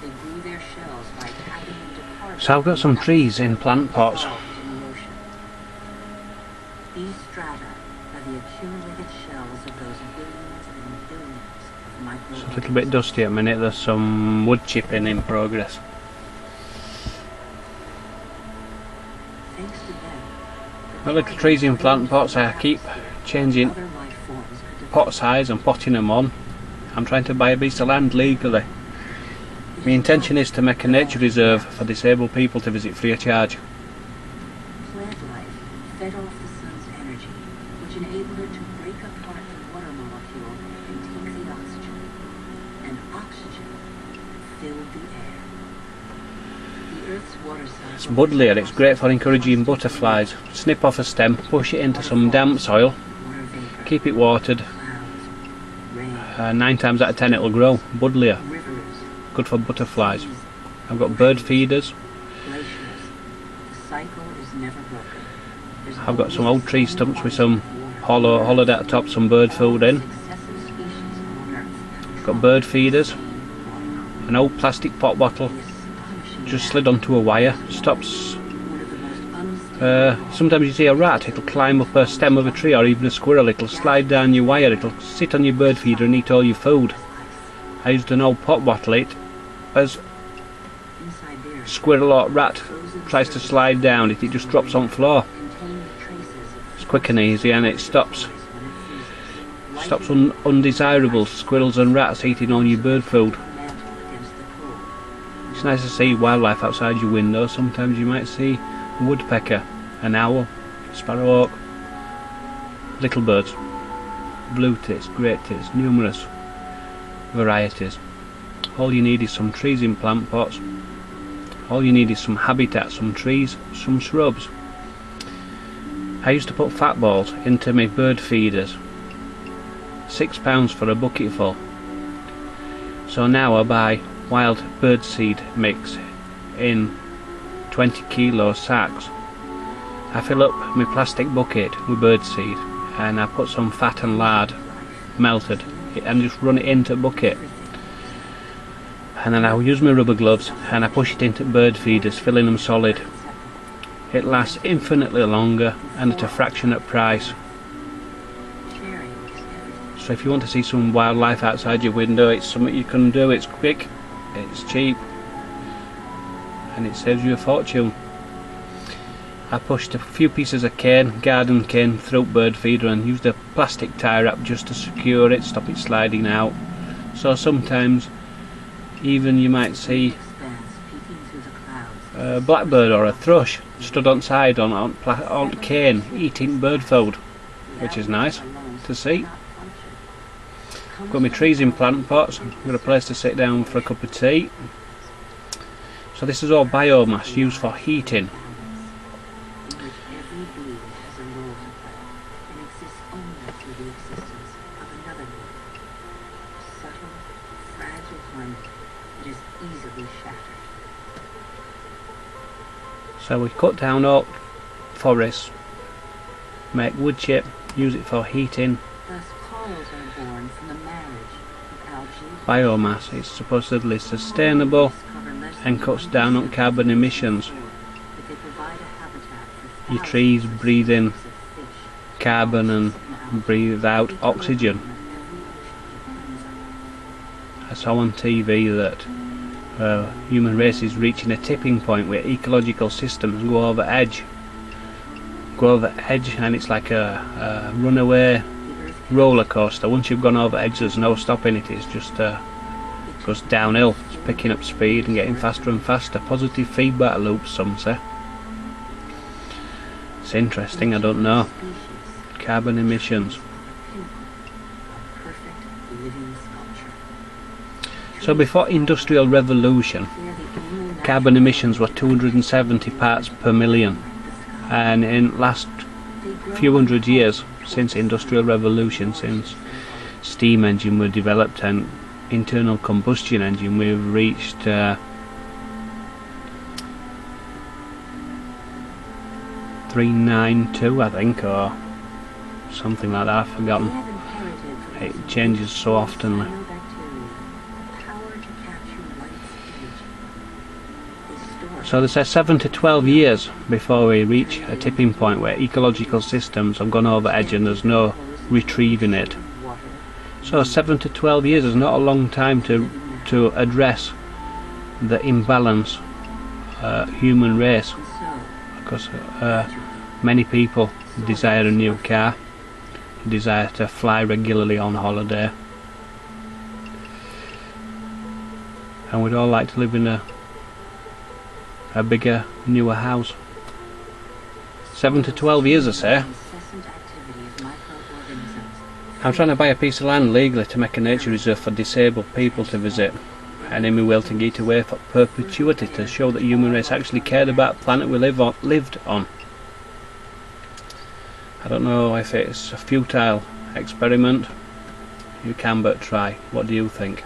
They grew their shells by tapping into carbon. So I've got some trees in plant pots. These strata are the accumulated shells of those billions and billions of microorganisms. It's a little bit dusty at the minute. There's some wood chipping in progress. Thanks to them, The little trees in plant pots, I keep changing other life forms could develop. pot size and potting them on. I'm trying to buy a piece of land legally. My intention is to make a nature reserve for disabled people to visit free of charge. Plant life fed off the sun's energy, which enabled it to break apart the water molecule and take the oxygen. And oxygen filled the air. The Earth's water cycle. It's buddleia. It's great for encouraging butterflies. Snip off a stem, push it into some damp soil, Water vapor, keep it watered. clouds, rain, 9 times out of 10 it'll grow. Buddleia, rivers, good for butterflies. I've got bird feeders. glaciers. The cycle is never broken. There's I've got some always old tree so stumps with much some water. hollowed at the top, some bird food in. Successive species on Earth. Got bird feeders. An old plastic pot bottle just slid onto a wire. Stops. Sometimes you see a rat, it'll climb up a stem of a tree, or even a squirrel, it'll slide down your wire, it'll sit on your bird feeder and eat all your food. I used an old pot bottle, it as squirrel or rat tries to slide down it just drops on the floor. It's quick and easy, and it stops undesirables, squirrels and rats eating all your bird food. It's nice to see wildlife outside your window. Sometimes you might see a woodpecker, an owl, sparrowhawk, little birds, blue tits, great tits, numerous varieties. All you need is some trees in plant pots. All you need is some habitat, some trees, some shrubs. I used to put fat balls into my bird feeders. £6 for a bucketful. So now I buy wild bird seed mix in 20 kilo sacks. I fill up my plastic bucket with bird seed and I put some fat and lard melted and just run it into the bucket. And then I'll use my rubber gloves and I push it into bird feeders, filling them solid. It lasts infinitely longer and at a fraction of price. So if you want to see some wildlife outside your window, it's something you can do. It's quick, it's cheap, and it saves you a fortune. I pushed a few pieces of cane, garden cane, through bird feeder and used a plastic tie wrap just to secure it, stop it sliding out. So sometimes even you might see a blackbird or a thrush stood on side on cane eating bird food, which is nice to see. I've got my trees in plant pots. I've got a place to sit down for a cup of tea. So this is all biomass used for heating. So we cut down oak forests, make wood chip, use it for heating. Biomass is supposedly sustainable and cuts down on carbon emissions. Your trees breathe in carbon and breathe out oxygen. I saw on TV that human race is reaching a tipping point where ecological systems go over edge, and it's like a runaway roller coaster. Once you've gone over edge, there's no stopping it. It's just goes downhill. It's picking up speed and getting faster and faster. Positive feedback loops, some say. It's interesting. I don't know. Carbon emissions. So before industrial revolution, carbon emissions were 270 parts per million, and in last few hundred years since industrial revolution, since steam engine were developed and internal combustion engine, we've reached 392, I think, or something like that. I've forgotten. It changes so often. So they say 7 to 12 years before we reach a tipping point where ecological systems have gone over edge and there's no retrieving it. So 7 to 12 years is not a long time to address the imbalance human race, because many people desire a new car, desire to fly regularly on holiday, and we'd all like to live in a bigger, newer house. 7 to 12 years, I say. I'm trying to buy a piece of land legally to make a nature reserve for disabled people to visit, and in my will to get away for perpetuity, to show that the human race actually cared about the planet we lived on. I don't know if it's a futile experiment. You can but try. What do you think?